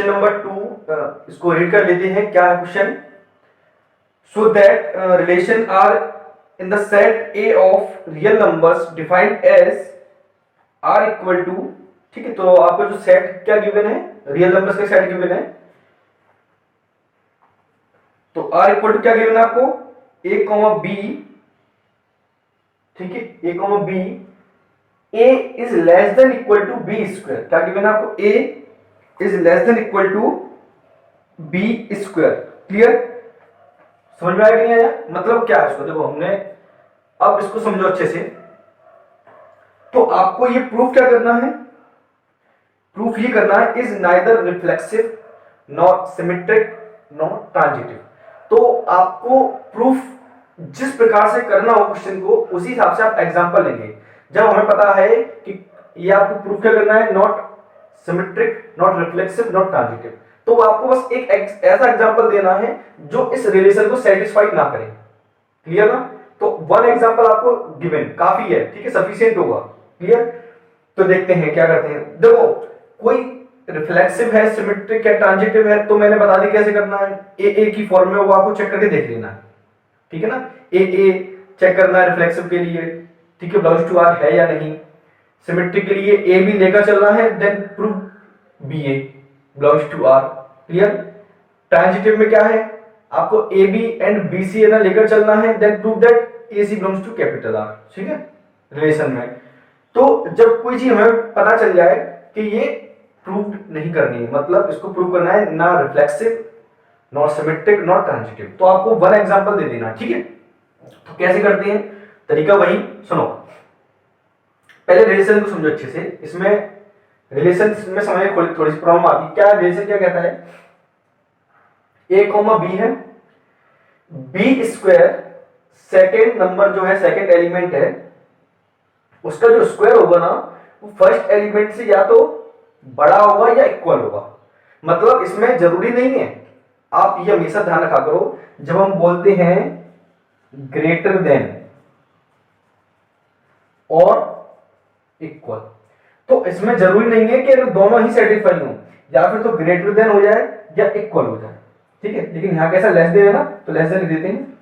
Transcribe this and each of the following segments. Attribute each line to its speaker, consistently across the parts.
Speaker 1: Question number 2 इसको read कर लेते हैं। क्या है question? So that relation R in the set A of real numbers defined as R equal to, ठीक है, तो आपको जो सेट क्या गिवन है, रियल नंबर्स का सेट गिवन है, तो आर इक्वल टू क्या गिवन है आपको, ए कॉमा बी, ठीक है, A comma B, A is less than equal to B square. क्या गिवन है आपको? A is less than equal to B square. Clear? समझ में आया कि नहीं आया? मतलब क्या है इसको, देखो हमने अब इसको समझो अच्छे से। तो आपको ये प्रूफ क्या करना है? प्रूफ ये करना है is neither reflexive not symmetric not transitive. तो आपको प्रूफ जिस प्रकार से करना हो क्वेश्चन को, उसी हिसाब से आप एग्जांपल लेंगे। जब हमें पता है कि ये आपको प्रूफ क्या करना है, not symmetric not reflexive not transitive, तो आपको बस एक ऐसा एग्जांपल देना है जो इस रिलेशन को सेटिस्फाई ना करे। क्लियर ना? तो वन एग्जांपल आपको गिवन काफी है, ठीक है, सफिशिएंट होगा। क्लियर? तो देखते हैं क्या करते हैं। देखो कोई रिफ्लेक्सिव है, सिमेट्रिक है, ट्रांजिटिव है, तो मैंने बता दी कैसे करना है। ए की फॉर्म में वो आपको चेक करके देख लेना है, ठीक है ना। ए चेक करना है रिफ्लेक्सिव के लिए, ठीक है, बिलोंग्स टू आर है या नहीं। सिमेट्रिक के लिए ए भी लेकर चलना है, then prove B A belongs to R. Clear? Transitive में क्या है, आपको A B and B C ना लेकर चलना है, then prove that A C belongs to capital R. ठीक है, रिलेशन में। तो जब कोई चीज हमें पता चल जाए कि ये प्रूव नहीं करनी है, मतलब इसको प्रूव करना है ना reflexive not symmetric not transitive, तो आपको वन एग्जांपल दे देना। ठीक है, तो कैसे करते हैं, तरीका वही सुनो। पहले रिलेशन को समझो अच्छे से। इसमें रिलेशन में समझ थोड़ी सी प्रॉब्लम आती है। क्या रिलेशन क्या कहता है, ए कॉमा बी है, बी स्क्वायर सेकेंड नंबर जो है, सेकेंड एलिमेंट है, उसका जो स्क्वायर होगा ना, वो फर्स्ट एलिमेंट से या तो बड़ा होगा या इक्वल होगा। मतलब इसमें जरूरी नहीं है, आप ये हमेशा ध्यान रखा करो, जब हम बोलते हैं ग्रेटर देन और इक्वल, तो इसमें जरूरी नहीं है कि दोनों ही सेटिस्फाई हो, या फिर तो ग्रेटर देन हो जाए या इक्वल हो जाए। ठीक है, लेकिन यहां कैसा लेस देन है ना, तो लेस देन लिख देते हैं।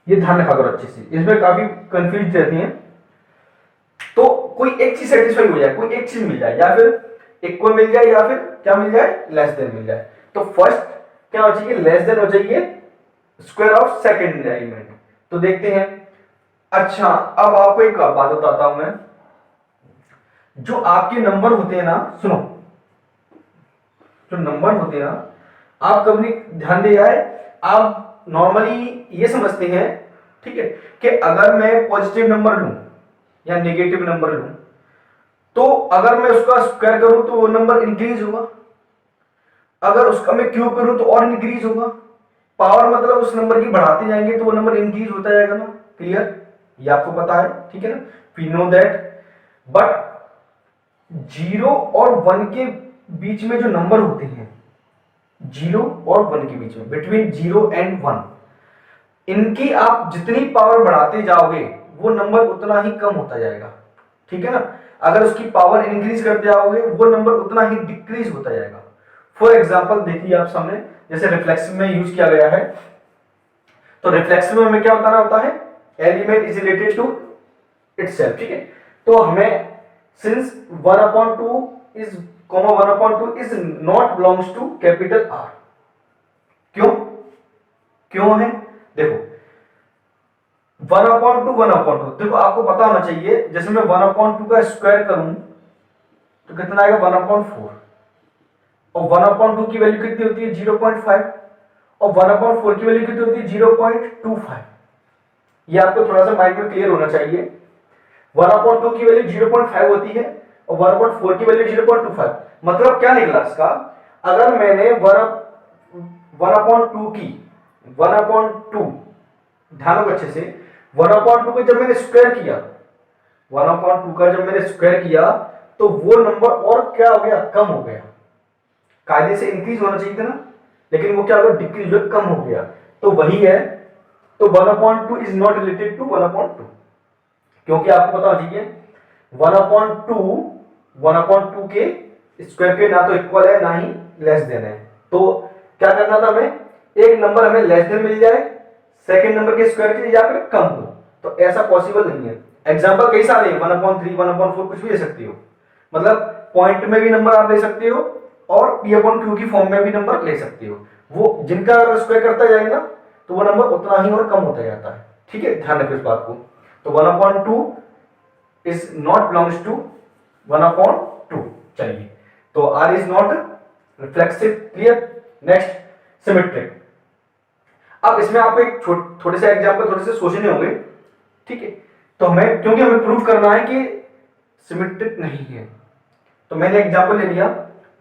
Speaker 1: ये ध्यान रखा करो अच्छे से, इसमें काफी कंफ्यूज रहती हैं। तो कोई एक चीज सेटिस्फाई हो जाए, कोई एक चीज मिल जाए, या फिर इक्वल मिल जाए, या फिर क्या मिल जाए, लेस देन मिल जाए। तो फर्स्ट क्या हो चाहिए, लेस देन हो चाहिए स्क्वायर ऑफ सेकेंड एलिमेंट। तो देखते हैं। अच्छा, अब आपको एक बात बताता हूं मैं, जो आपके नंबर होते हैं ना, सुनो, जो नंबर होते हैं ना, आप कभी ध्यान दिया है, आप नॉर्मली ये समझते हैं, ठीक है, कि अगर मैं पॉजिटिव नंबर लूं या नेगेटिव नंबर लूं, तो अगर मैं उसका स्क्वायर करूं तो वो नंबर इंक्रीज होगा, अगर उसका मैं क्यूब करूं तो और इंक्रीज होगा। पावर मतलब उस नंबर की बढ़ाते जाएंगे तो वो नंबर इंक्रीज होता जाएगा ना। क्लियर? ये आपको पता है, ठीक है ना, वी नो दैट। बट 0 और 1 के बीच में जो नंबर होते हैं, 0 और 1 के बीच में, बिटवीन 0 एंड 1, इनकी आप जितनी पावर बढ़ाते जाओगे वो नंबर उतना ही कम होता जाएगा। ठीक है ना। अगर उसकी पावर इंक्रीज करते जाओगे वो नंबर उतना ही डिक्रीज होता जाएगा। फॉर एग्जांपल देखिए आप सामने, जैसे रिफ्लेक्सिव में यूज किया गया है, तो रिफ्लेक्सिव में हमें क्या बताना होता है, element is related to itself. ठीक है, तो हमें since 1/2 is 1/2 is not belongs to capital R. क्यों है, देखो 1/2 देखो आपको पता होना चाहिए, जैसे मैं 1/2 का स्क्वायर करूं तो कितना आएगा, 1/4, और 1/2 की वैल्यू कितनी होती है, 0.5, और 1/4 की वैल्यू कितनी होती है, 0.25। ये आपको थोड़ा सा माइंड में क्लियर होना चाहिए। 1/2 की वैल्यू 0.5 होती है और 1/4 की वैल्यू 0.25। मतलब क्या निकला इसका, अगर मैंने 1/2 की 1/2 ध्यान रखो अच्छे से, 1/2 को जब मैंने स्क्वायर किया, 1/2 का जब मैंने स्क्वायर किया, तो वो नंबर और क्या हो गया, कम हो गया। कायदे से इंक्रीज होना चाहिए था ना, लेकिन वो क्या हो गया, डिक्रीज हो, कम हो गया। तो वही है, तो 1/2 इज नॉट रिलेटेड टू 1/2, क्योंकि आपको पता होना चाहिए 1/2 1/2 के स्क्वायर के ना तो इक्वल है ना ही लेस देन है। तो क्या करना था हमें, एक नंबर हमें लेस देन मिल जाए सेकंड नंबर के स्क्वायर के या फिर कम हो, तो ऐसा पॉसिबल नहीं है। एग्जांपल कई सारे हैं, 1/3 1/4 कुछ भी ले सकते हो, मतलब पॉइंट में भी नंबर आप ले सकते हो और p/q की फॉर्म में भी नंबर ले सकते हो। वो जिनका अगर स्क्वायर करता जाएगा तो वो नंबर उतना ही और कम होता जाता है। ठीक है, ध्यान रखो इस बात को। तो 1/2 इज नॉट बिलोंग्स टू 1/2। चलिए, तो R is not reflexive. Clear. Next, symmetric. अब इसमें आपको एक थोड़े से एग्जांपल थोड़े से सोचने होंगे। ठीक है, तो हमें क्योंकि हमें प्रूव करना है कि सिमेट्रिक नहीं है, तो मैंने एग्जांपल ले लिया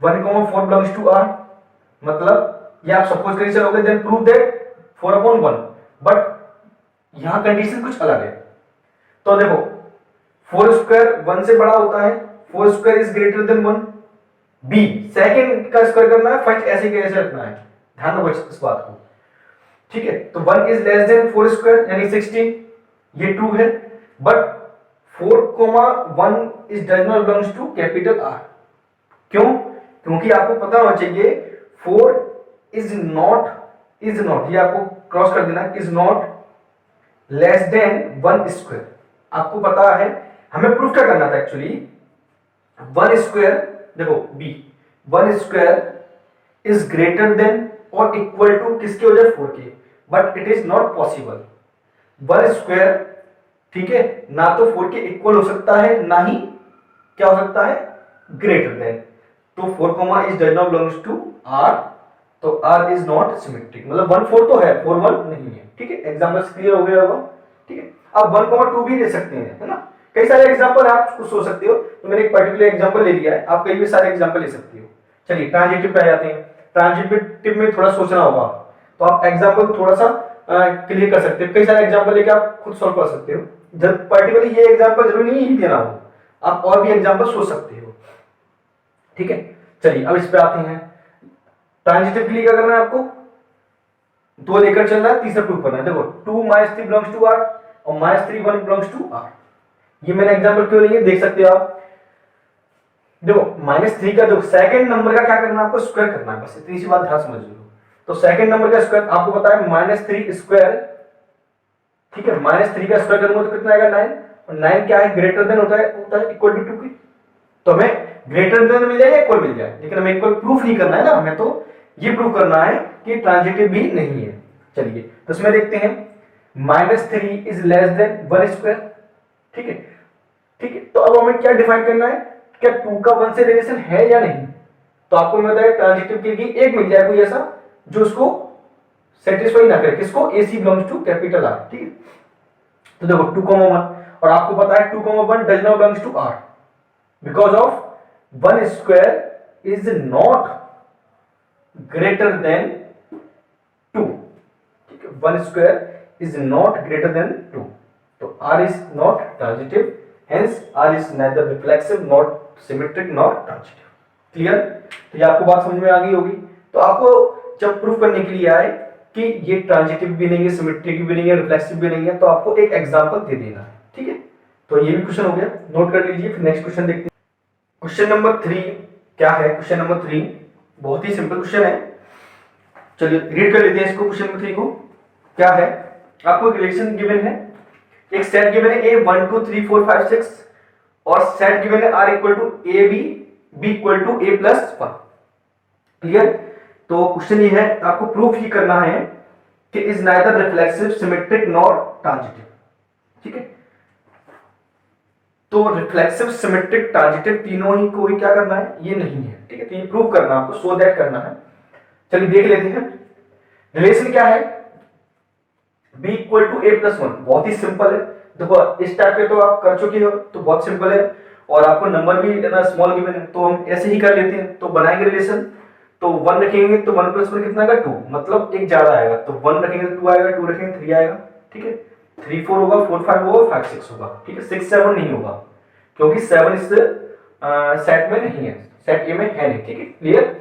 Speaker 1: 1,4 बिलोंग्स टू आर, मतलब ये आप सपोज करिए चलोगे, देन प्रूव दैट 4/1। बट यहां कंडीशन कुछ अलग है। तो देखो 4 स्क्वायर 1 से बड़ा होता है, 4 square is greater than 1। B, second का स्क्वायर करना है, फर्स्ट ऐसे कैसे रखना है, ध्यान रखो इस बात को। ठीक है, तो 1 इज लेस देन 4 स्क्वायर यानी 16, ये ट्रू है। But 4,1 is does not belongs to capital R. क्यों? क्योंकि आपको पता होना चाहिए 4 इज नॉट ये आपको क्रॉस कर देना, is not less than 1 square. आपको पता है हमें प्रूफ क्या करना था एक्चुअली, 1 स्क्वायर, देखो B, 1 square is greater than और इक्वल टू किसके हो जाए 4 के, but it is not possible. 1 square, ठीक है, ना तो 4 के इक्वल हो सकता है ना ही क्या हो सकता है, ग्रेटर देन। तो 4, is does not belongs to R, तो आर इज नॉट सिमेट्रिक, मतलब 1/4 तो है, 4/1 नहीं है। ठीक है, एग्जांपल क्लियर हो गया होगा। ठीक है, अब 1,2 भी ले सकते हैं, है ना, कई सारे एग्जांपल आप कुछ सोच सकते हो, तो मैंने एक पर्टिकुलर एग्जांपल ले लिया है, आप कई भी सारे एग्जांपल ले सकते हो। चलिए ट्रांजिटिव पे आ जाते हैं। ट्रांजिटिव में थोड़ा सोचना होगा, तो आप एग्जांपल थोड़ा सा क्लियर कर सकते हो, कई सारे एग्जांपल लेके आप खुद सॉल्व कर सकते हो। जब पर्टिकुलरली ये एग्जांपल जरूरी नहीं ही देना हो, आप और भी एग्जांपल सोच सकते हो। ठीक है, चलिए अब इस पे आते हैं। ट्रांजिटिव के लिए क्या करना है आपको, 2 लेकर चलना है, तीसरा प्रूफ करना है। देखो 2 - 3 बिलोंग्स टू आर और -3 1 बिलोंग्स टू आर। ये मैंने एग्जांपल क्यों लिए देख सकते हो आप। देखो -3 का, देखो सेकंड नंबर का क्या करना है आपको, स्क्वायर करना है, बस इतनी सी बात ध्यान समझ लो। तो सेकंड नंबर का स्क्वायर आपको पता है -3 स्क्वायर, ठीक है, -3 का स्क्वायर करूंगा तो कितना आएगा 9, और 9 क्या है, ग्रेटर देन होता है इक्वल टू 2 की। तो हमें ग्रेटर देन मिल जाए या इक्वल मिल जाए, लेकिन हमें इक्वल प्रूफ नहीं करना है ना, हमें तो ये प्रूफ करना है कि ट्रांजिटिव भी नहीं है। चलिए तो इसमें देखते हैं, -3 इज लेस देन 1 स्क्वायर। ठीक है, ठीक है, तो अब हमें क्या डिफाइन करना है, क्या 2 का 1 से रिलेशन है या नहीं। तो आपको मैं बताया ट्रांजिटिव के लिए एक मिल जाए कोई ऐसा जो उसको सेटिस्फाई ना करे, किसको, AC belongs to capital R. ठीक है, तो देखो 2,1, और आपको पता है 2,1 does not belongs to R because of 1 square is not greater than 2। ठीक है, 1 square is not greater than 2, तो R is not transitive, hence R is neither reflexive, not symmetric, nor transitive। Clear? तो ये आपको बात समझ में आ गई होगी। तो आपको जब प्रूफ करने के लिए आए कि ये ट्रांजिटिव भी नहीं है, सिमेट्रिक भी नहीं है, रिफ्लेक्सिव भी नहीं है, तो आपको एक एग्जांपल दे देना है। ठीक है, तो ये भी क्वेश्चन हो गया, नोट कर लीजिए। फिर नेक्स्ट क्वेश्चन देखते हैं। क्वेश्चन नंबर 3 क्या है, क्वेश्चन नंबर 3 बहुत ही सिंपल क्वेश्चन है। चलिए रीड कर लेते हैं इसको। क्वेश्चन नंबर 3 को क्या है, आपको एक रिलेशन गिवन है, एक सेट गिवन है A 1 2 3 4 5 6 और सेट गिवन है R equal to AB B equal to A plus 1। Clear? तो क्वेश्चन ये है, आपको प्रूफ ही करना है कि is neither reflexive, symmetric, nor transitive. ठीक है, तो रिफ्लेक्सिव, सिमेट्रिक, ट्रांजिटिव तीनों ही को ही क्या करना है, ये नहीं है। ठीक है, तो ये प्रूव करना आपको, सो दैट करना है। चलिए देख लेते हैं रिलेशन क्या है, b equal to A plus 1। बहुत ही सिंपल है, देखो इस टाइप के तो आप कर चुके हो, तो बहुत सिंपल है, और आपको नंबर भी स्मॉल गिवन है, तो हम ऐसे ही कर लेते हैं। तो बनाएंगे रिलेशन, तो 1 रखेंगे तो 1 प्लस 1 कितना आएगा 2, मतलब एक ज्यादा आएगा, तो 1 रखेंगे तो 2 आएगा, 2 रखेंगे 3 आएगा। ठीक है, 3 4 होगा, 4 5 होगा, 5 6 होगा। ठीक है, 6 7 नहीं होगा, क्योंकि 7 इस सेट में नहीं है, सेट ए में है नहीं। ठीक है, क्लियर?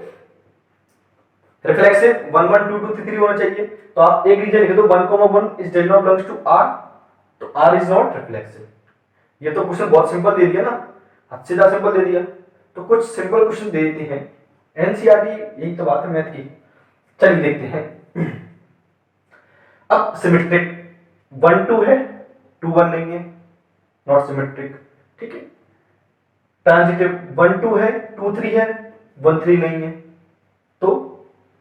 Speaker 1: रिफ्लेक्सिव 1 1 2 2 3 होना चाहिए, तो आप एक रीजन लिख दो 1,1 is does not belongs to R, तो R इज नॉट रिफ्लेक्सिव। ये तो क्वेश्चन बहुत सिंपल दे दिया ना, हद से ज्यादा सिंपल दे दिया। तो कुछ सिंपल क्वेश्चन दे देते हैं, एनसीईआरटी यही तो बात है मैथ की। चलिए देखते हैं। अब सिमेट्रिक 1 2 है, 2 1 नहीं है, नॉट सिमेट्रिक, ठीक है। ट्रांजिटिव 1 2 है, 2 3 है, 1 3 नहीं है, तो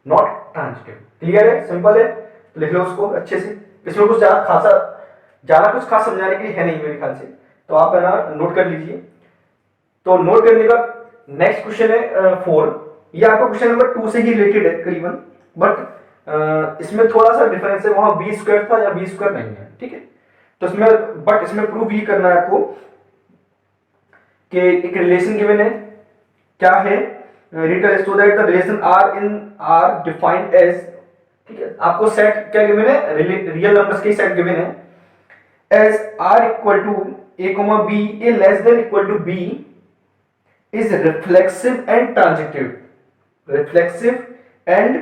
Speaker 1: नॉट ट्रांजिटिव। क्लियर है, सिंपल है, तो लिख लो उसको अच्छे से। इसमें कुछ ज्यादा कुछ खास समझाने के लिए है नहीं मेरे ख्याल से, तो आप है ना नोट कर लीजिए। तो नोट करने का नेक्स्ट क्वेश्चन है 4। ये आपका क्वेश्चन नंबर 2 से ही रिलेटेड है करीबन, बट इसमें थोड़ा सा डिफरेंस है, वहां बी स्क्वायर था, या बी स्क्वायर नहीं है, ठीक है। तो इसमें बट इसमें प्रूव ये करना है आपको कि एक रिलेशन गिवन है, क्या है, read so that the relation R in R defined as, ठीक है। आपको सेट क्या गिवन है, रियल नंबर्स के सेट गिवन है, as R equal to A comma B, A less than equal to B is reflexive and transitive, reflexive and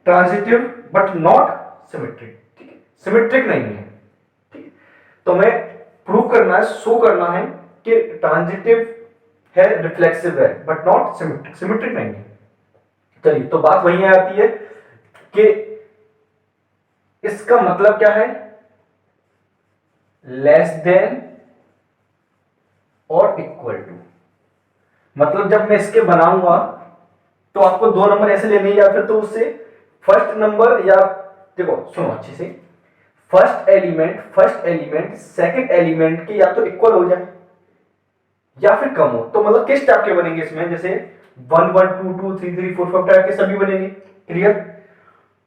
Speaker 1: transitive but not symmetric, ठीक है, symmetric नहीं है, ठीक है। तो मैं प्रूव करना है, शो करना है कि ट्रांजिटिव है, रिफ्लेक्सिव है, बट नॉट सिमेट्रिक, सिमेट्रिक नहीं है। चलिए, तो बात वही आती है कि इसका मतलब क्या है, लेस देन और इक्वल टू। मतलब जब मैं इसके बनाऊंगा तो आपको 2 नंबर ऐसे लेने, या फिर तो उससे फर्स्ट नंबर, या देखो सुनो अच्छे से, फर्स्ट एलिमेंट सेकंड एलिमेंट के या तो इक्वल हो जाए या फिर कम हो। तो मतलब किस टाइप के बनेंगे इसमें, जैसे 1 1 2 2 3 3 4 5 टाइप के सभी बनेंगे, क्लियर।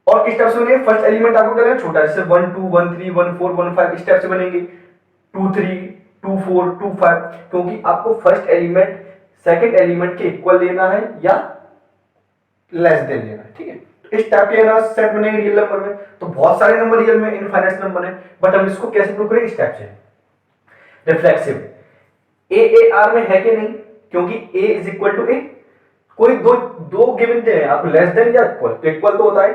Speaker 1: और किस टाइप से बनेंगे, फर्स्ट एलिमेंट आपको क्या छोटा, जैसे 1 2 1 3 1 4 1 5 इस टाइप से बनेंगे, 2 3 2 4 2 5, क्योंकि आपको फर्स्ट एलिमेंट सेकंड एलिमेंट के इक्वल लेना है या लेस देन लेना है, ठीक है। तो इस टाइप के ना सेट बनेंगे रियल नंबर में। तो बहुत सारे नंबर रियल में इनफाइनाइट नंबर है, बट हम इसको कैसे प्रूव करेंगे, इस टाइप से। रिफ्लेक्सिव ए आर में है कि नहीं, क्योंकि ए इज इक्वल टू ए, कोई दो गिवन थे आपको, लेस देन या इक्वल, तो इक्वल तो होता है,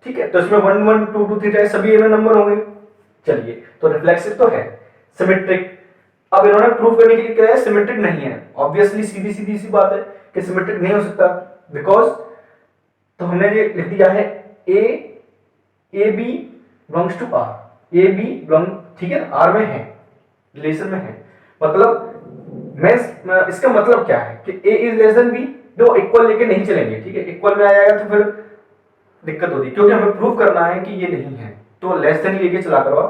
Speaker 1: ठीक है। तो इसमें 1 1 2 2 3 सभी ए में नंबर होंगे। चलिए, तो रिफ्लेक्सिव तो है। सिमेट्रिक, अब इन्होंने प्रूव करने के लिए क्या है, सिमेट्रिक नहीं है। ऑब्वियसली सीधी सी बात है कि सिमेट्रिक नहीं हो सकता, बिकॉज तो हमने ये लिख दिया है A B belongs to R, A B belong, ठीक है, आर में है, रिलेशन में है। मतलब मैं इसका मतलब क्या है कि ए इज लेस देन बी, दो इक्वल लेके नहीं चलेंगे, ठीक है। इक्वल में आ जाएगा तो फिर दिक्कत होती है, क्योंकि हमें प्रूव करना है कि ये नहीं है, तो लेस देन ही लेके चला करो,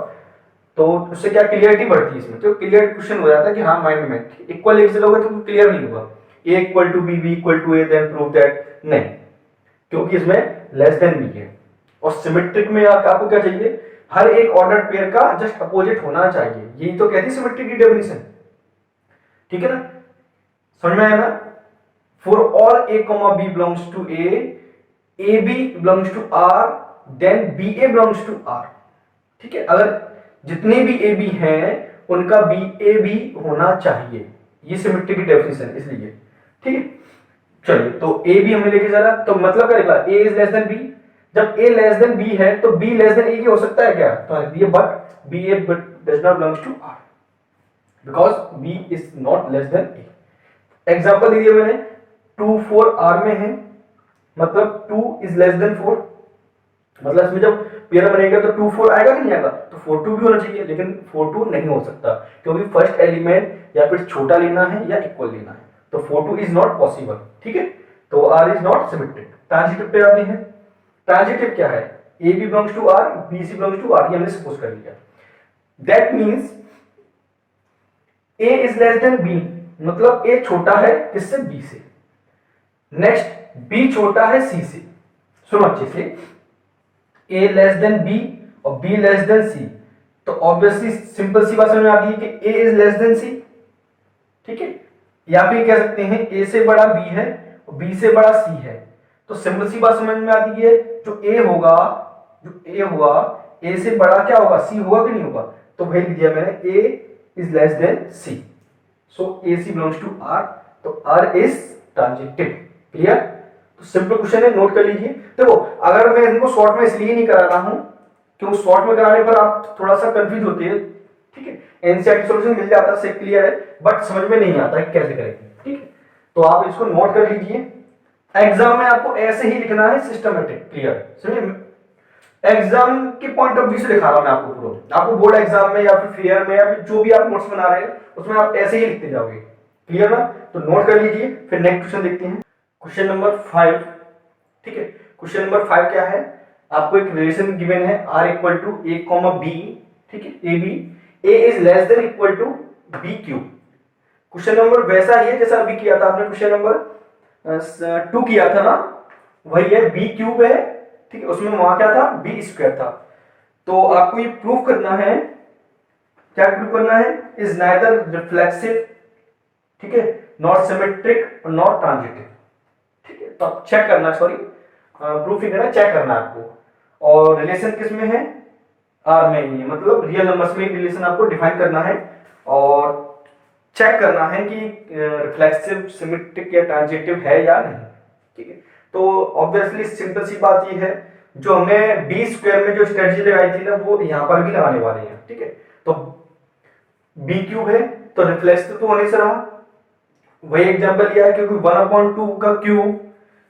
Speaker 1: तो उससे क्या क्लियरिटी बढ़ती है इसमें, तो क्लियर क्वेश्चन हो जाता है कि हाँ माइंड में इक्वल लेके चलोगे तो क्लियर नहीं होगा, A equal to B, B equal to A, then prove that, नहीं, क्योंकि इसमें लेस देन बी है। और सिमेट्रिक में आपको क्या चाहिए, हर एक ऑर्डर पेयर का जस्ट अपोजिट होना चाहिए, यही तो कहती है सिमेट्रिक की डेफिनेशन, ठीक है ना, समझ में आया ना। For all A comma B belongs to A B belongs to R, then B A belongs to R, ठीक है। अगर जितने भी ए बी हैं उनका बी ए बी होना चाहिए, ये सिमेट्रिक की डेफिनेशन है, इसलिए, ठीक है। चलिए, तो ए बी हमने लेके चला, तो मतलब क्या निकला, ए इज लेस देन बी। जब ए लेस देन बी है तो बी लेस देन ए की हो सकता है क्या, तो ये but B A does not belongs to R, because B is not less than A. Example दे दिया मैंने, 2 4 आर में है, मतलब 2 इज लेस देन 4, मतलब इसमें जब पेयर बनेगा तो 2 4 आएगा कि नहीं आएगा, तो 4 2 भी होना चाहिए, लेकिन 4 2 नहीं हो सकता, क्योंकि फर्स्ट एलिमेंट या फिर छोटा लेना है या इक्वल लेना है, तो 4 2 इज नॉट पॉसिबल, ठीक है। तो R is not symmetric. Transitive पे आते हैं। ट्रांजिटिव क्या है, A B belongs to R, B C belongs to R, ये हमने सपोज कर लिया। That means A is less than B, मतलब ए छोटा है किससे, बी से। नेक्स्ट, बी छोटा है सी से। सुनो अच्छे से, ए लेस देन बी और बी लेस देन सी, तो ऑब्वियसली सिंपल सी बात समझ में आती है कि ए इज लेस देन सी, ठीक है। या फिर कह सकते हैं ए से बड़ा बी है और बी से बड़ा सी है, तो सिंपल सी बात समझ में आती है, जो ए होगा ए से बड़ा क्या होगा, सी होगा कि नहीं होगा, तो वही लिख दिया मैंने, A is less than C, so A C belongs to R, तो आर इज ट्रांजिटिव। क्लियर, तो सिंपल क्वेश्चन है, नोट कर लीजिए। देखो, अगर मैं इनको शॉर्ट में इसलिए नहीं करा रहा हूं क्योंकि शॉर्ट में कराने पर आप थोड़ा सा कंफ्यूज होते हैं, ठीक है। एनसीईआरटी सॉल्यूशन मिल जाता है, से क्लियर है, बट समझ में नहीं आता है कैसे करेंगे, ठीक है। तो आप इसको नोट कर लीजिए। एग्जाम में आपको ऐसे ही लिखना है, सिस्टमेटिक, क्लियर, समझिए। एग्जाम के पॉइंट ऑफ व्यू से दिखा रहा हूं मैं आपको पूरा। आपको बोर्ड एग्जाम में या फिर फेयर में या फिर जो भी आप नोट्स बना रहे हैं उसमें आप ऐसे ही लिखते जाओगे, क्लियर ना। तो नोट कर लीजिए। फिर नेक्स्ट क्वेश्चन देखते हैं, क्वेश्चन नंबर 5। ठीक है, क्वेश्चन नंबर 5 क्या है, आपको एक रिलेशन गिवन है r equal to a comma b, ठीक है, A B, a is less than equal to b cube. Question number वैसा ही है जैसा अभी किया था आपने, क्वेश्चन नंबर 2 किया था ना, वही है, b क्यूब है, ठीक है, उसमें वहां क्या था, b स्क्वायर था। तो आपको ये प्रूफ करना है, क्या प्रूफ करना है, इज नाइदर रिफ्लेक्सिव, ठीक है, नॉट सिमेट्रिक और नॉट ट्रांजिटिव, ठीक है। तो आप चेक करना, सॉरी प्रूफ ही करना, चेक करना आपको। और रिलेशन किस में है, आर में ही है, मतलब रियल नंबर्स में रिलेशन आपको डिफाइन करना है और चेक करना है कि रिफ्लेक्सिव, सिमेट्रिक या ट्रांजिटिव है या नहीं, ठीक है। तो ऑब्वियसली सिंपल सी बात ये है, जो हमने बी स्क्वायर में जो स्ट्रेटजी लगाई थी ना, वो यहाँ पर भी लगाने वाले हैं, ठीक है। तो बी क्यूब है तो रिफ्लेक्सिव तो होने से रहा, वही एग्जांपल लिया है, क्योंकि 1/2 का क्यूब,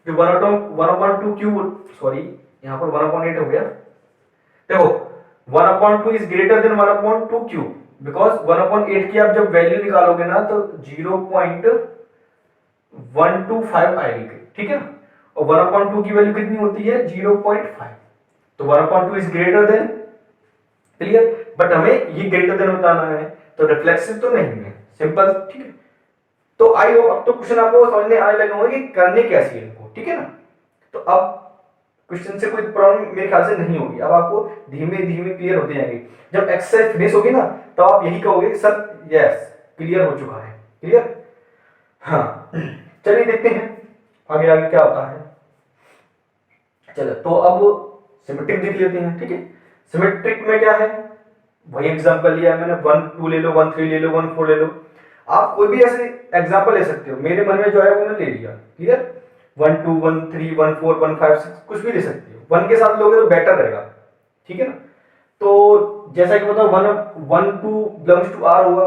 Speaker 1: जो 1/2 क्यूब, सॉरी यहाँ पर 1/8 हो गया। देखो 1/2 is greater then 1/2 cube, because 1/8 की आप जब वैल्यू निकालोगे ना तो 0.125 आएगी, ठीक है ना। और 1/2 की वैल्यू कितनी होती है, 0.5। तो 1/2 is greater then, clear, but हमें ये ग्रेटर देन बताना है, तो रिफ्लेक्सिव तो नहीं है, सिंपल, ठीक है। तो आई होप अब तो क्वेश्चन आपको समझने आने लगे होंगे कि करने कैसे है इनको, ठीक है ना। तो अब क्वेश्चन से कोई प्रॉब्लम मेरे ख्याल से नहीं होगी, अब आपको धीमे धीमे क्लियर होते जाएंगे। जब एक्सरसाइज फिनिश होगी ना तो आप यही कहोगे सर यस क्लियर हो चुका है, क्लियर। हाँ चलिए देखते हैं आगे आगे क्या होता है। चलो तो अब सिमेट्रिक देख लेते हैं, ठीक है। सिमेट्रिक में क्या है, वही एग्जांपल लिया मैंने, 1 2 ले लो, 1 3 ले लो, 1 4 ले लो। आप कोई भी ऐसे एग्जांपल ले सकते हो, मेरे मन में जो है वो मैंने ले लिया, क्लियर। 1 2 1 3 1 4 1 5 6 कुछ भी ले सकते हो, 1 के साथ लोगे तो बेटर रहेगा, ठीक है ना। तो जैसा कि बताओ 1 2 बिलोंग्स टू आर होगा,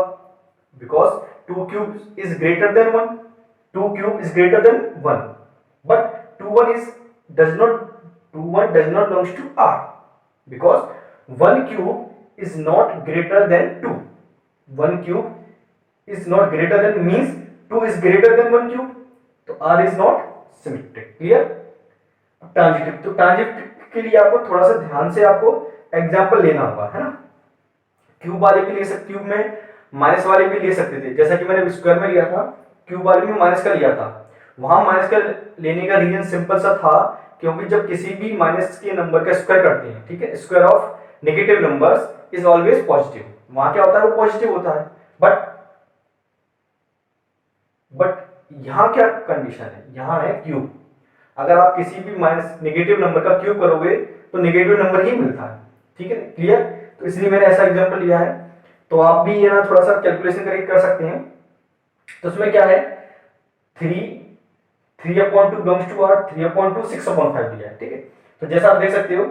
Speaker 1: because 2 cube is greater than 1, 2 cube is greater than 1, but 2 1 is does not, 2 1 does not belongs to R, because 1 cube is not greater than 2, 1 cube is not greater than means 2 is greater than 1 cube, तो r is not symmetric, clear. Transitive, तो transitive के लिए आपको थोड़ा सा ध्यान से आपको एग्जांपल लेना होगा, है ना। क्यूब वाले भी ले सकते, क्यूब में माइनस वाले भी ले सकते थे, जैसा कि मैंने स्क्वायर में लिया था, क्यूब वाले में माइनस का लिया था। वहां माइनस का लेने का रीजन सिंपल सा था, क्योंकि जब किसी भी माइनस के नंबर का स्क्वायर करते हैं, ठीक है, square of negative numbers is always positive, वहां क्या होता है, वो पॉजिटिव होता है। बट यहां क्या कंडीशन है, यहां है क्यूब, अगर आप किसी भी माइनस नेगेटिव नंबर का क्यूब करोगे तो नेगेटिव नंबर ही मिलता है, ठीक है, क्लियर। तो इसलिए मैंने ऐसा एग्जांपल लिया है, तो आप भी ये ना थोड़ा सा कैलकुलेशन करके कर सकते हैं। तो उसमें क्या है, 3/2 बिलोंग्स टू आर, 3/2 6/5 दिया है, ठीक है। तो जैसा आप देख सकते हो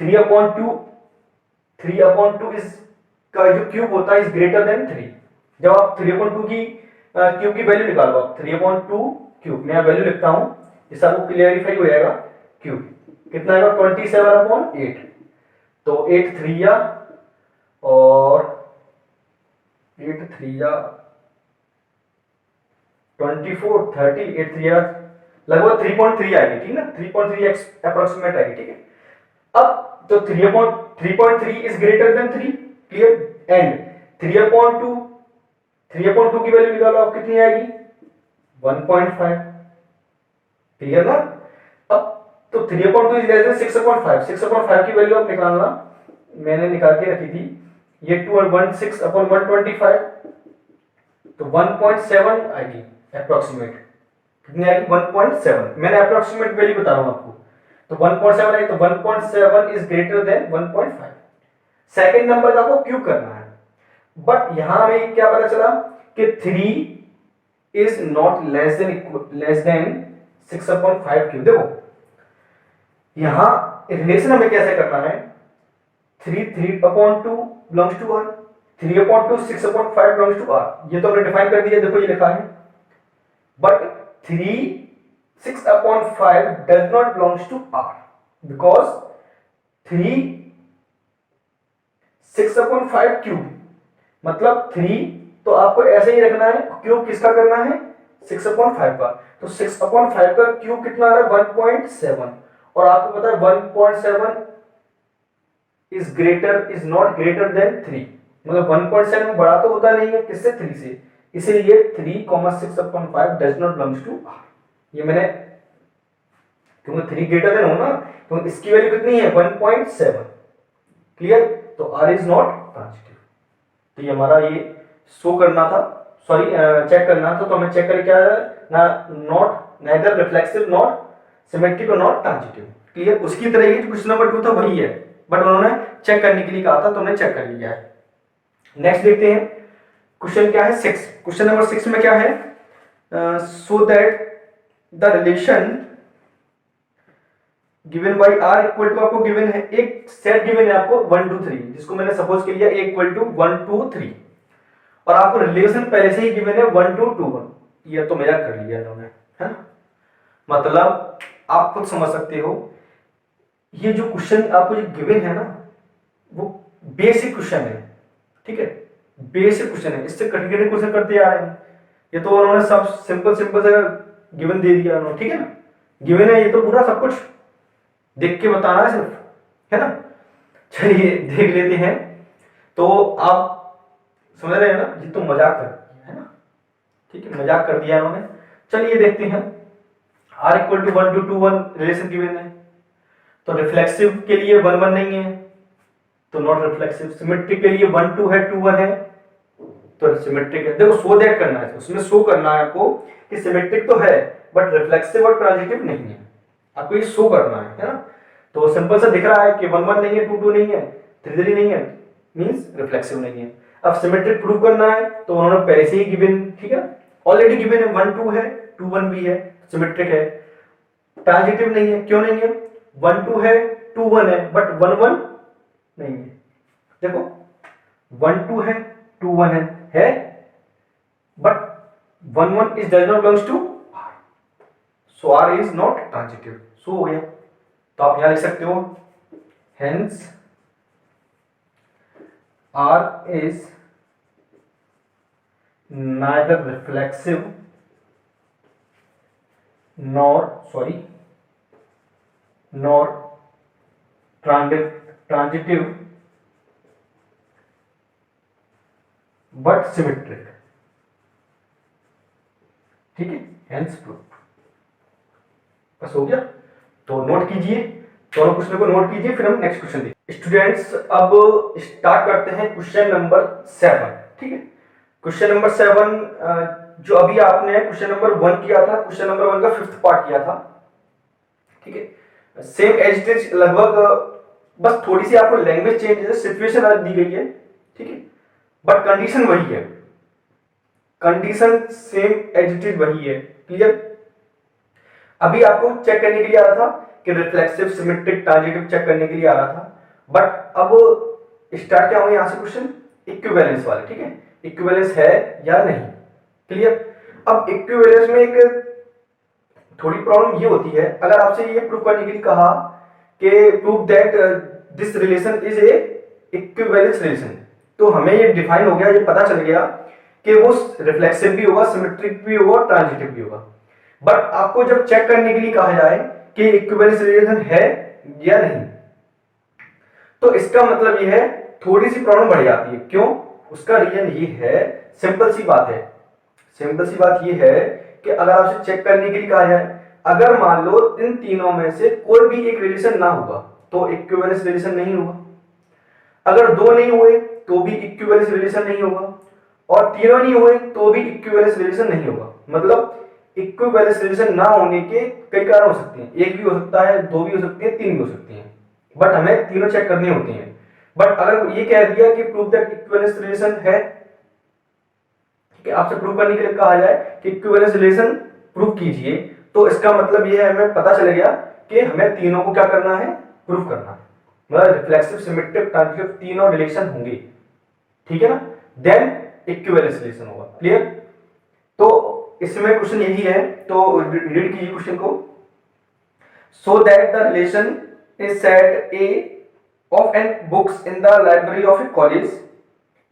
Speaker 1: 3/2 इज का जो क्यूब होता है इज ग्रेटर देन 3। जब आप 3/2 की क्यूब की वैल्यू निकालो, आप 3/2 क्यूब, मैं वैल्यू लिखता हूं, इससे आपको क्लियरिफाई हो जाएगा। क्यूब कितना आएगा, 27/8, तो 8 3 और 8 3 24 30, 8 3 लगभग 3.3 आएगी, ठीक है ना, 3.3 अप्रोक्सीमेट आएगी, ठीक है। अब तो 3.3 is greater then 3, clear, and 3/2 की वैल्यू निकालो, आप कितनी आएगी, 1.5, क्लियर ना। अब तो 3/2 इज लेस देन 6/5, 6/5 की वैल्यू आप निकालना, मैंने निकाल के रखी थी, ये 2/16/125, तो 1.7 आएगी अप्रोक्सीमेट, कितनी आएगी, 1.7, मैंने अप्रोक्सीमेट वैल्यू बता रहा हूं आपको। तो 1.7 आई, तो 1.7 is greater then 1.5। Second number का आपको क्यूब करना है, बट यहां हमें क्या पता चला कि 3 is not less than 6/5 cube. देखो यहां रिलेशन हमें कैसे करना है, 3/2 belongs to R, 3/2 6/5 belongs to R, ये तो हमने डिफाइन कर दिया, देखो ये लिखा है। But 3 6/5 does not belongs to R because 3 6/5 cube मतलब 3, तो आपको ऐसे ही रखना है, क्यूब किसका करना है 6/5 का, तो 6/5 का क्यूब कितना आ रहा है 1.7, और आपको पता है 1.7 इज नॉट ग्रेटर देन 3, मतलब 1.7 बड़ा तो होता नहीं है किससे 3 से, इसीलिए 3, 6/5 does not belongs to R। ये मैंने क्योंकि 3 ग्रेटर देन हो ना, तो इसकी वैल्यू कितनी है 1.7, क्लियर, तो R इज नॉट ट्रांजिटिव। तो ये हमारा ये शो करना था, सॉरी चेक करना था, तो हमें चेक करके क्या है ना, not neither reflexive not symmetric और नॉट ट्रांजिटिव, क्लियर। उसकी तरह ही क्वेश्चन नंबर 2 था वही है, बट उन्होंने चेक करने के लिए कहा था तो हमने चेक कर लिया है। नेक्स्ट देखते हैं क्वेश्चन क्या है 6, क्वेश्चन नंबर 6 में क्या है, so that the relation given by R equal to, आपको गिवन है एक सेट गिवन है आपको 1 2 3, जिसको मैंने सपोज कर लिया A इक्वल टू 1 2 3, और आपको रिलेशन पहले से ही गिवन है 1 2 2 1, ये तो मजाक कर लिया इन्होंने, है ना, मतलब आप खुद समझ सकते हो, ये जो क्वेश्चन आपको जो गिवन है ना वो बेसिक क्वेश्चन है, ठीक है, बेसिक क्वेश्चन है, इससे कठिन क्वेश्चन करते आ रहे हैं, ये तो उन्होंने सब सिंपल सिंपल से गिवन दे दिया उन्होंने, ठीक है ना, गिवन है ये तो पूरा सब कुछ देख के बताना है सिर्फ, है ना। चलिए देख लेते हैं, तो आप समझ रहे हैं ना, ये तो मजाक कर दिया है ना, ठीक है, मजाक कर दिया उन्होंने। चलिए देखते हैं, R equal to 1 2 2 1 relation given है, तो रिफ्लेक्सिव के लिए 1 1 नहीं है तो नॉट रिफ्लेक्सिव, सिमेट्रिक के लिए 1 2 है 2 1 है तो सिमेट्रिक है। देखो शो दैट करना है, उसमें शो करना है आपको कि सिमेट्रिक तो है बट रिफ्लेक्सिव और ट्रांजिटिव नहीं है, आपको ये शो करना है ना। तो सिंपल सा दिख रहा है कि 1 1 नहीं है 2 2 नहीं है 3 3 नहीं है, मींस रिफ्लेक्सिव नहीं है। अब सिमेट्रिक प्रूव करना है तो उन्होंने पहले से ही गिवन, ठीक है, ऑलरेडी गिवन है 1 2 है 2 1 भी है, सिमेट्रिक है। ट्रांजिटिव नहीं है, क्यों नहीं है, 1 2 है 2 1 है बट 1 1 नहीं है, देखो 1 2 है 2 1 है but 1 1 is does not belongs to R, so R is not transitive, so हो गया। तो आप यहां लिख सकते हो hence R is neither reflexive nor transitive but symmetric, ठीक है, हेंस प्रूफ। बस हो गया, तो नोट कीजिए, दोनों क्वेश्चन को नोट कीजिए, फिर हम नेक्स्ट क्वेश्चन देखिए। स्टूडेंट्स अब स्टार्ट करते हैं क्वेश्चन नंबर 7, ठीक है। क्वेश्चन नंबर 7 जो अभी आपने क्वेश्चन नंबर 1 किया था, क्वेश्चन नंबर 1 का 5th पार्ट किया था, ठीक है, सेम एज इट इज लगभग, बस थोड़ी सी आपको लैंग्वेज चेंज है, सिचुएशन अलग दी गई है, ठीक है, बट कंडीशन वही है, condition same as it is वही है, क्लियर। अभी आपको चेक करने के लिए आ रहा था कि रिफ्लेक्सिव सिमेट्रिक ट्रांजिटिव चेक करने के लिए आ रहा था, बट अब स्टार्ट क्या होगा यहां से क्वेश्चन इक्विवेलेंस वाले, ठीक है, इक्विवेलेंस है या नहीं, क्लियर। अब इक्विवेलेंस में एक थोड़ी प्रॉब्लम ये होती है, अगर आपसे ये प्रूव करने के लिए कहा कि prove that this relation is a equivalence relation, तो हमें ये डिफाइन हो गया, ये पता चल गया कि वो रिफ्लेक्सिव भी होगा, सिमेट्रिक भी होगा, ट्रांजिटिव भी होगा। बट आपको जब चेक करने के लिए कहा जाए कि इक्विवेलेंस रिलेशन है या नहीं, तो इसका मतलब ये है थोड़ी सी प्रॉब्लम बढ़ जाती है। क्यों? उसका रीजन ये है, सिंपल सी बात है, सिंपल सी बात ये है कि अगर आपसे चेक करने के लिए कहा जाए, अगर मान लो इन तीनों में से कोई भी एक रिलेशन ना हुआ तो इक्विवेलेंस रिलेशन नहीं होगा, अगर दो नहीं हुए तो भी इक्विवेलेंस रिलेशन नहीं होगा, और तीनों नहीं हुए तो भी इक्विवेलेंस रिलेशन नहीं होगा। मतलब इक्विवेलेंस रिलेशन ना होने के कई कारण हो सकते हैं, एक भी हो सकता है, दो भी हो सकते हैं, तीन भी हो सकते हैं, बट हमें तीनों चेक करने होते हैं। बट अगर ये कह दिया कि प्रूव दैट इक्विवेलेंस रिलेशन है, ठीक है, आपसे प्रूव करने के लिए कहा जाए कि इक्विवेलेंस रिलेशन प्रूव कीजिए, तो इसका मतलब ये है, हमें पता चल गया कि हमें तीनों को क्या करना है, प्रूव करना है, मतलब रिफ्लेक्सिव सिमेट्रिक ट्रांजिटिव तीनों रिलेशन होंगे, ठीक है ना, देन इक्विवेलेंस रिलेशन होगा, क्लियर। तो इसमें क्वेश्चन यही है, तो रीड कीजिए क्वेश्चन को। So that the relation is set A of an books in the library of a college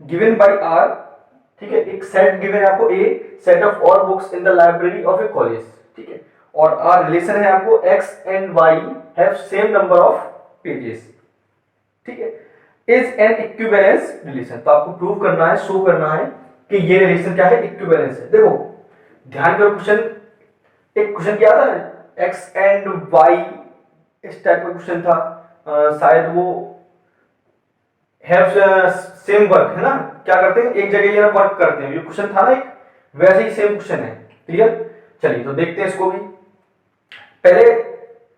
Speaker 1: given by R, ठीक है, एक सेट गिवन है आपको, a set of all books in the library of a college, ठीक है, और R relation है आपको x and Y have same number of pages, ठीक है, इज एन इक्विवेलेंस रिलेशन। तो आपको प्रूव करना है, शो करना है कि ये रिलेशन क्या है, इक्विवेलेंस है। देखो ध्यान करो, क्वेश्चन एक क्वेश्चन क्या था, एक्स एंड वाई, इस टाइप का क्वेश्चन था, शायद वो हैव सेम वर्क है ना, क्या करते हैं एक जगह ये वर्क करते हैं, ये क्वेश्चन था ना एक, वैसे ही सेम क्वेश्चन है। क्लियर, चलिए तो देखते हैं इसको भी। पहले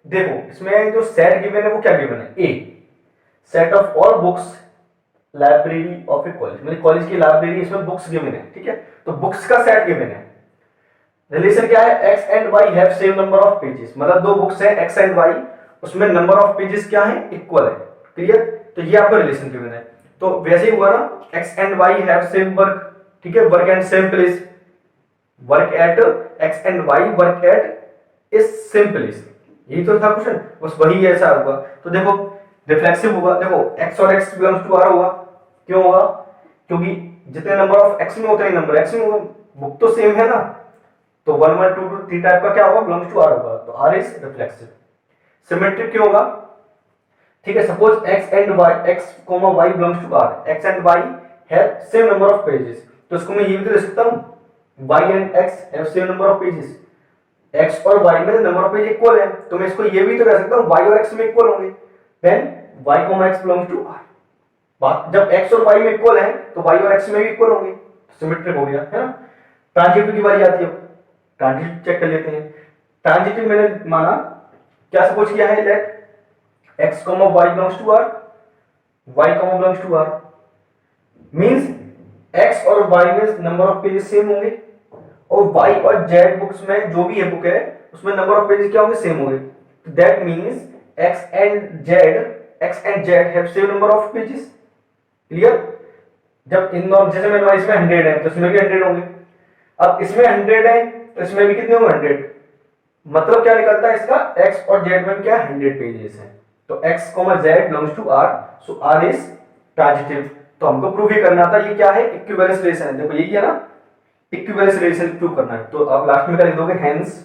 Speaker 1: देखो इसमें जो सेट गिवन है वो क्या गिवन है, a set of all books library of a college, मेरी कॉलेज की लाइब्रेरी, इसमें बुक्स गिवन है, ठीक है, तो बुक्स का सेट गिवन है। रिलेशन क्या है, x and Y have same number of pages, मतलब दो बुक्स है एक्स एंड वाई, उसमें नंबर ऑफ पेजेस क्या है, इक्वल है। क्लियर, तो ये आपका रिलेशन गिवन है। तो वैसे ही हुआ ना, X and Y have same work, ठीक है, work and same place, work at X and Y work at is same place, यही तो था क्वेश्चन, बस वही ऐसा होगा। तो देखो रिफ्लेक्सिव होगा, देखो x और x बिलोंग्स टू r होगा, क्यों होगा, क्योंकि जितने नंबर ऑफ x में उतने नंबर x में होगा, बुक तो सेम है ना, तो 1 1 2 2 3 टाइप का क्या होगा, बिलोंग्स टू r होगा, तो r इज रिफ्लेक्सिव। सिमेट्रिक क्यों होगा, ठीक है, suppose x and y, x, y belongs to r, x and y have same number of pages, तो इसको मैं ये भी तो लिख सकता हूं y and x have same number of pages, x और y में नंबर ऑफ पेज इक्वल है, तो मैं इसको ये भी तो कह सकता हूं y और x में इक्वल होंगे, then y, x belongs to r। बात जब x और y में इक्वल है तो y और x में भी इक्वल होंगे, सिमेट्रिक हो गया, है ना। ट्रांजिटिव की बारी आती है, ट्रांजिटिव चेक कर लेते हैं। ट्रांजिटिव मैंने माना क्या सपोज किया है, let x, y belongs to r, y, belongs to r, means x और y में नंबर ऑफ पेजेस सेम होंगे, और y और z बुक्स में जो भी है बुक है उसमें नंबर ऑफ पेजेस क्या होंगे, सेम होंगे, that means x and z have same number of pages। Clear, जब इन दोनों, जैसे मैंने इसमें 100 है तो इसमें भी 100 होंगे, अब इसमें 100 है तो इसमें भी कितने होंगे, 100, मतलब क्या निकलता है इसका, x और z में क्या 100 पेजेस हैं, तो x, z belongs to r, so r is transitive. तो हमको प्रूव ये करना था, ये क्या है, इक्विवेलेंस रिलेशन है, देखो यही है ना, इक्विवेलेंस रिलेशन प्रूव करना है। तो आप लास्ट में क्या लिख दोगे, हेंस,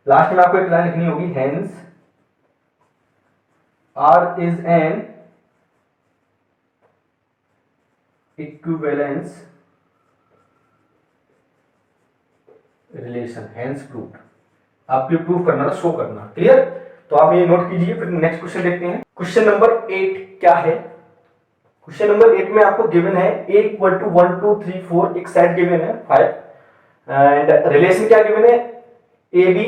Speaker 1: लास्ट में आपको एक लाइन लिखनी होगी, hence R is an equivalence relation, hence proved। आपको प्रूव करना था, शो करना। क्लियर, तो आप ये नोट कीजिए, फिर नेक्स्ट क्वेश्चन देखते हैं। क्वेश्चन नंबर 8 क्या है, क्वेश्चन नंबर 8 में आपको गिवन है a इक्वल टू 1 2 3 4, एक सेट गिवन है 5, एंड रिलेशन क्या गिवन है, ab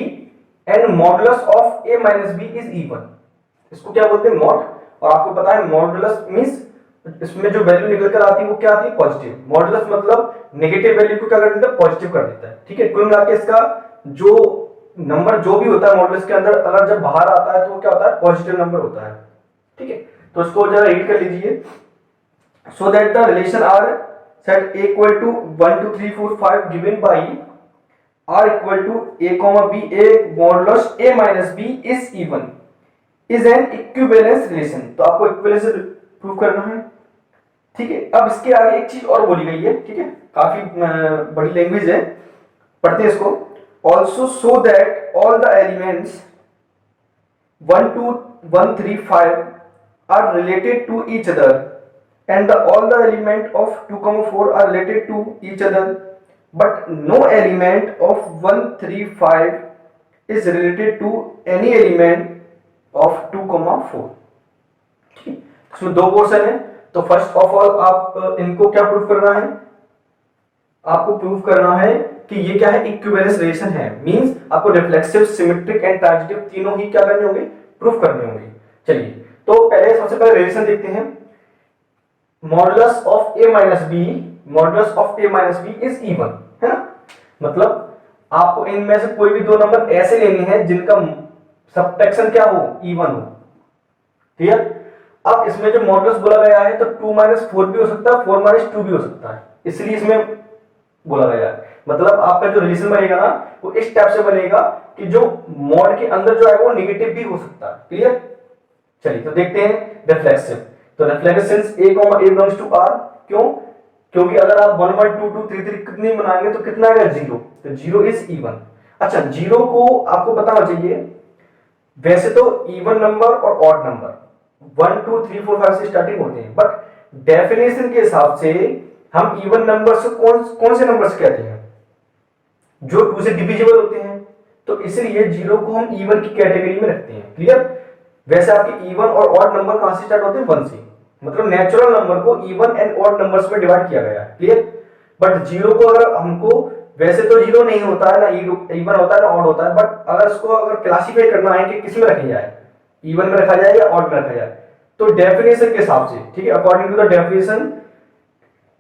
Speaker 1: and modulus of a minus b is even, इसको क्या बोलते हैं, मॉड, और आपको पता है मॉडुलस मींस इसमें जो वैल्यू निकल कर आती है वो क्या आती है, पॉजिटिव। मॉडुलस मतलब नेगेटिव वैल्यू को क्या कर देता है, पॉजिटिव कर देता है, ठीक है। कुल मिलाकर इसका जो नंबर जो भी होता है मॉडुलस के अंदर, अगर जब बाहर आता है तो वो क्या होता है, पॉजिटिव नंबर होता है, ठीक है। तो इसको जरा रीड कर लीजिए। So that the relation R set a equal to 1 2 3 4 5 गिवन by r equal to a, b, a modulus a minus b is even is an equivalence relation. तो आपको इक्विवेलेंस प्रूव करना है, ठीक है। अब इसके आगे एक चीज और बोली गई है, ठीक है, काफी बड़ी लैंग्वेज है, पढ़ते हैं इसको। Also so that all the elements 1 2 1 3 5 are related to each other and all the element of 2 4 are related to each other, but no element of 1 3 5 is related to any element of 2 4। इसमें दो portion है, तो first of all आप इनको क्या prove करना है, आपको प्रूव करना है कि ये क्या है, इक्विवेलेंस रिलेशन है, मींस आपको रिफ्लेक्सिव, सिमेट्रिक एंड ट्रांजिटिव तीनों ही क्या करने होंगे, प्रूव करने होंगे। चलिए तो पहले सबसे पहले रिलेशन देखते हैं, modulus of a minus b, modulus of a minus b is even, है ना, मतलब आपको इनमें से कोई भी दो नंबर ऐसे लेने हैं जिनका सबट्रैक्शन क्या हो, इवन हो, क्लियर। अब इसमें जो मॉडुलस बोला गया है तो 2 4 भी हो सकता है, 4 2 भी हो सकता है, इसलिए इसमें बोला गया है। मतलब आपका जो रिलेशन बनेगा ना वो इस टाइप से बनेगा कि जो मॉड के अंदर जो है वो नेगेटिव भी हो सकता है। क्लियर? चलिए तो देखते हैं रिफ्लेक्सिव। तो reflexive since a belongs to r, क्यों? क्योंकि अगर आप 1 1 2 2 3 3 कितनी बनाएंगे तो कितना आएगा 0, तो 0 इज इवन। अच्छा, 0 को आपको पता होना चाहिए, वैसे तो इवन नंबर और ऑड नंबर 1 2 3 4 5 से स्टार्टिंग होते हैं, बट डेफिनेशन के हिसाब से हम इवन नंबर से कौन से नंबर्स कहते हैं? जो 2 से डिविजिबल होते हैं। तो इसलिए 0 को हम इवन की कैटेगरी में रखते हैं। क्लियर? वैसे आपके इवन और ऑड नंबर कहां से स्टार्ट होते हैं? 1 से। मतलब नेचुरल नंबर को इवन एंड ऑड नंबर्स में डिवाइड किया गया है। क्लियर? बट 0 को अगर हमको, वैसे तो 0 नहीं होता है ना, इवन होता है ना ऑड होता है, बट अगर इसको अगर क्लासिफाई करना है कि किस में रखा जाए, इवन में रखा जाए या ऑड में रखा जाए, तो डेफिनेशन के हिसाब से, ठीक है, अकॉर्डिंग टू द डेफिनेशन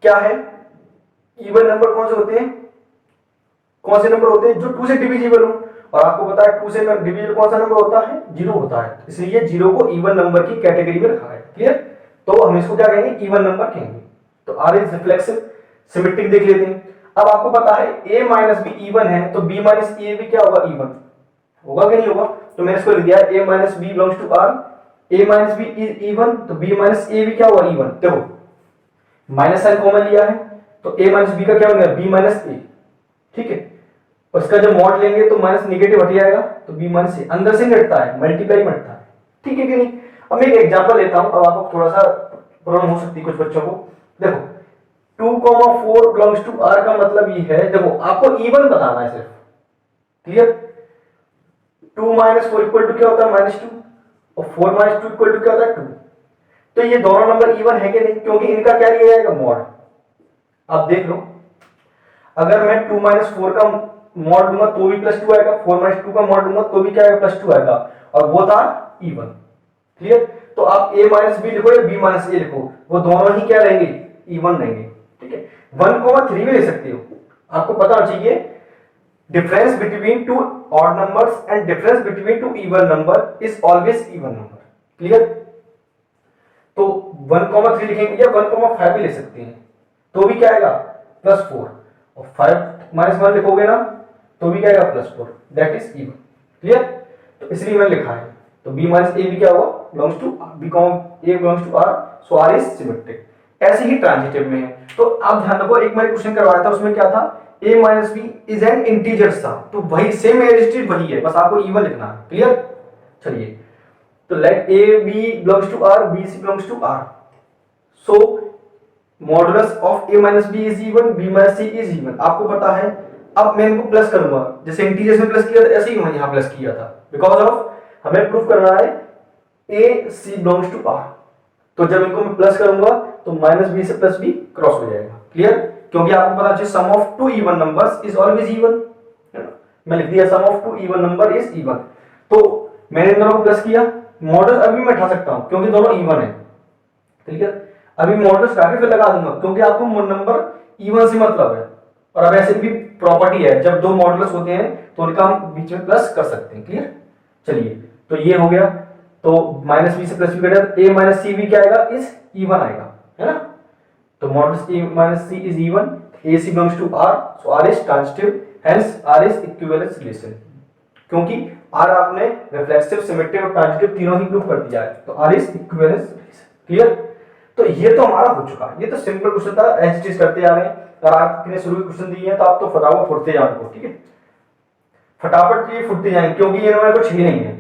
Speaker 1: क्या है, इवन नंबर कौन से होते हैं, कौन से नंबर होते हैं जो 2 से डिविजिबल हो। और आपको पता है 2 से डिविजिबल कौन सा नंबर होता है? 0 होता है। इसलिए 0 को इवन नंबर की कैटेगरी में रखा है। क्लियर? तो हम इसको क्या कहेंगे? इवन नंबर कहेंगे। तो आर इज रिफ्लेक्सिव। सिमेट्रिक देख लेते हैं। अब आपको पता है a माइनस बी इवन है, तो b माइनस ए भी क्या होगा? इवन होगा कि नहीं होगा? तो मैंने इसको लिख दिया a minus B belongs to r, a minus B is even, तो b माइनस ए भी क्या होगा? इवन। देखो माइनस साइन कॉमन लिया है, तो a माइनस बी का क्या होगा? b माइनस ए। ठीक है, और इसका जब मॉड लेंगे तो माइनस निगेटिव हट जाएगा, तो b माइनस ए अंदर से घटता है, मल्टीप्लाई में हटता है। ठीक है कि नहीं? अब मैं एक एग्जांपल लेता हूं, अब आपको थोड़ा सा प्रॉब्लम हो सकती है कुछ बच्चों को। देखो 2,4 बिलोंग्स टू r का मतलब ये है, देखो आपको इवन बताना है सिर्फ। क्लियर? 2 माइनस 4 इक्वल टू क्या होता है? -2, और 4 माइनस 2 इक्वल टू क्या होता है? 2। तो ये दोनों नंबर इवन है कि नहीं? क्योंकि इनका क्या लिया जाएगा? मॉड। आप देख लो, अगर मैं 2 माइनस 4 का मॉड लूंगा तो भी +2 आएगा, 4 माइनस 2 का मॉड लूंगा तो भी क्या आएगा? +2 आएगा, और वो था इवन। क्लियर? तो आप a माइनस बी लिखो या b माइनस ए लिखो, वो दोनों ही क्या रहेंगे? इवन रहेंगे। ठीक है, 1,3 भी ले सकते हो। आपको पता होना चाहिए difference between two odd numbers and difference between two even number is always even number. Clear? तो 1,3 लिखेंगे या 1,5 भी ले सकते हैं, तो भी क्या आएगा? +4, और 5 माइनस 1 लिखोगे ना तो भी क्या आएगा? +4, दैट इज इवन। क्लियर? तो इसलिए मैंने लिखा है, तो b माइनस ए भी क्या होगा? Belongs to b, a belongs to r, so r is symmetric. ऐसे ही ट्रांजिटिव में है। तो आप ध्यान रखो, एक मैंने क्वेश्चन करवाया था, उसमें क्या था? a minus B is an integer था, तो वही सेम एज वही है, बस आपको इवन लिखना है। क्लियर? चलिए, तो let a b belongs to r, b c belongs to r, so modulus of a minus B is even, b minus c is even. आपको पता है, अब मैं इनको प्लस करूंगा, जैसे इंटीजर्स में प्लस किया था ऐसे ही मैं यहां प्लस किया था, बिकॉज ऑफ हमें प्रूफ करना है a c belongs to r। तो जब इनको मैं प्लस करूंगा तो माइनस बी से प्लस बी क्रॉस हो जाएगा। क्लियर? क्योंकि आपको पता है sum of two even numbers is always even, है ना? मैं लिख दिया sum of two even number is even. तो मैंने इन दोनों को प्लस किया, मॉडल अभी मैं उठा सकता हूं क्योंकि दोनों इवन है। क्लियर? अभी मॉडल उठा के लगा दूंगा क्योंकि आपको नंबर इवन से मतलब है, और अब ऐसे भी प्रॉपर्टी है, जब दो मॉडल्स होते हैं तो उनका हम बीच में प्लस कर सकते हैं। क्लियर? चलिए, तो ये हो गया, तो माइनस बी से प्लस बी कटा, a माइनस सी भी क्या आएगा? इज इवन आएगा, है ना? तो modulus a minus C is even, a c belongs to r, so r is transitive, hence r is equivalence relation. क्योंकि r आपने रिफ्लेक्सिव, सिमेट्रिक और ट्रांजिटिव तीनों ही प्रूव कर दिया है, तो r is equivalence relation. Clear? तो ये तो हमारा हो चुका, ये तो सिंपल क्वेश्चन था, एज इट इज करते आ रहे हैं। अगर आपने शुरू में क्वेश्चन दिए हैं तो आप तो फटाफट फुटते जाओ, ठीक है, फटाफट ये फुटते जाएंगे क्योंकि इनमें कुछ ही नहीं है।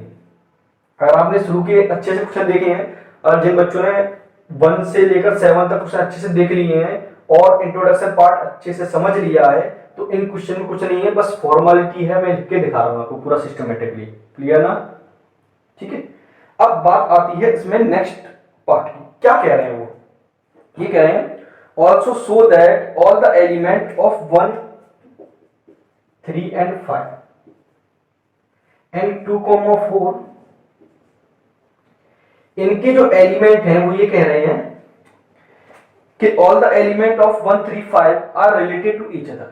Speaker 1: अगर आपने शुरू के अच्छे से क्वेश्चन देखे हैं, और जिन बच्चों ने 1 से लेकर 7 तक क्वेश्चन अच्छे से देख लिए हैं और इंट्रोडक्शन पार्ट अच्छे से समझ लिया है, तो इन क्वेश्चन में कुछ नहीं है, बस फॉर्मेलिटी है, मैं लिख के दिखा रहा हूं आपको पूरा सिस्टमेटिकली। क्लियर ना? ठीक है, अब बात आती है इसमें नेक्स्ट पार्ट की। क्या कह रहे हैं वो? ये कह रहे हैं also show that all the element of 1 3 and 5 and 2,4, इनके जो एलिमेंट हैं वो ये कह रहे हैं कि all the element of 1 3 5 are related to each other.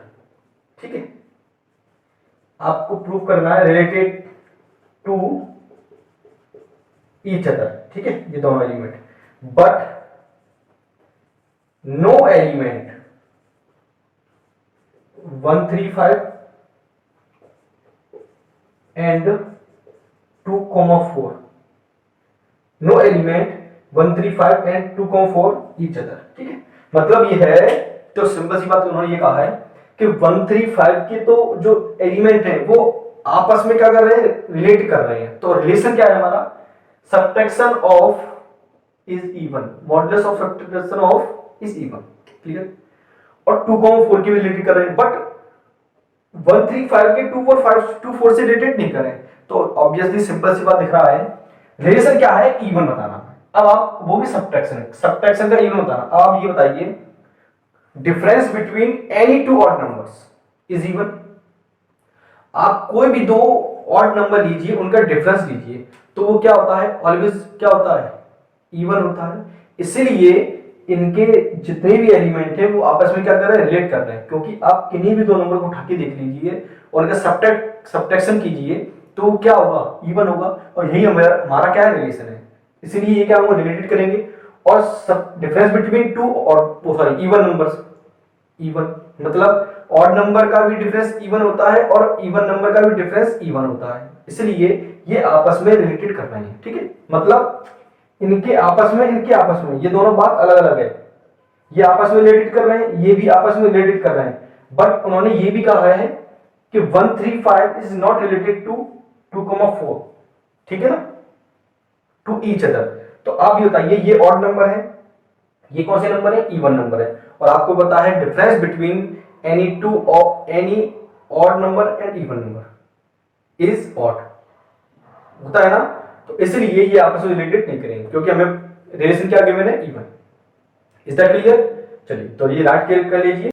Speaker 1: ठीक है, आपको प्रूव करना है रिलेटेड टू ईच अदर। ठीक है, ये दोनों element, but no element 135 and 2,4. No element 135 and 2,4 each other, ठीक है। मतलब ये है, तो सिंपल सी बात उन्होंने ये कहा है कि 135 के तो जो एलिमेंट है वो आपस में क्या कर रहे हैं, रिलेट कर रहे हैं। तो रिलेशन क्या है हमारा, subtraction of is even, modulus of subtraction of is even, clear. और 2,4 की भी रिलेटेड कर रहे हैं, बट 135 के 2,4 से रिलेटेड नहीं कर रहे हैं। तो ऑब्वियसली सिंपल सी बात दिख रहा है, रिलेशन क्या है, इवन बताना। अब आप वो भी सब्ट्रैक्शन है, सब्ट्रैक्शन का इवन बताना। अब आप ये बताइए, difference between any two odd numbers is even. आप कोई भी दो ऑड नंबर लीजिए, उनका डिफरेंस लीजिए, तो वो क्या होता है, ऑलवेज क्या होता है, इवन होता है। इसीलिए इनके जितने भी एलिमेंट है वो आपस में क्या कर रहे हैं, रिलेट कर रहे हैं। क्योंकि आप किन्हीं भी दो नंबर को उठा के देख लीजिए और उनका सब्ट्रैक्शन कीजिए तो क्या होगा, इवन होगा। और यही हमारा क्या है, रिलेशन है। इसीलिए ये क्या होगा, रिलेटेड करेंगे। और डिफरेंस बिटवीन टू और वो सॉरी इवन नंबर्स, इवन मतलब ऑड नंबर का भी डिफरेंस इवन होता है और इवन नंबर का भी डिफरेंस इवन होता है। इसलिए ये आपस में रिलेटेड कर रहे हैं, ठीक है। मतलब इनके आपस में ये दोनों बात अलग अलग है। ये आपस में रिलेटेड कर रहे हैं, ये भी आपस में रिलेटेड कर रहे हैं। बट उन्होंने ये भी कहा है कि 135 इज नॉट रिलेटेड टू 2,4, ठीक है ना, टू ईच अदर। तो आप ये बताइए, ये ऑड नंबर है, ये कौन से नंबर है, इवन नंबर है। और आपको पता है difference between any two of any odd number and even number is odd, होता है ना। तो इसलिए ये आपस में रिलेटेड नहीं करेंगे, क्योंकि हमें रिलेशन क्या गिवन है, इवन। Is that clear. चलिए, तो ये राइट कर लीजिए।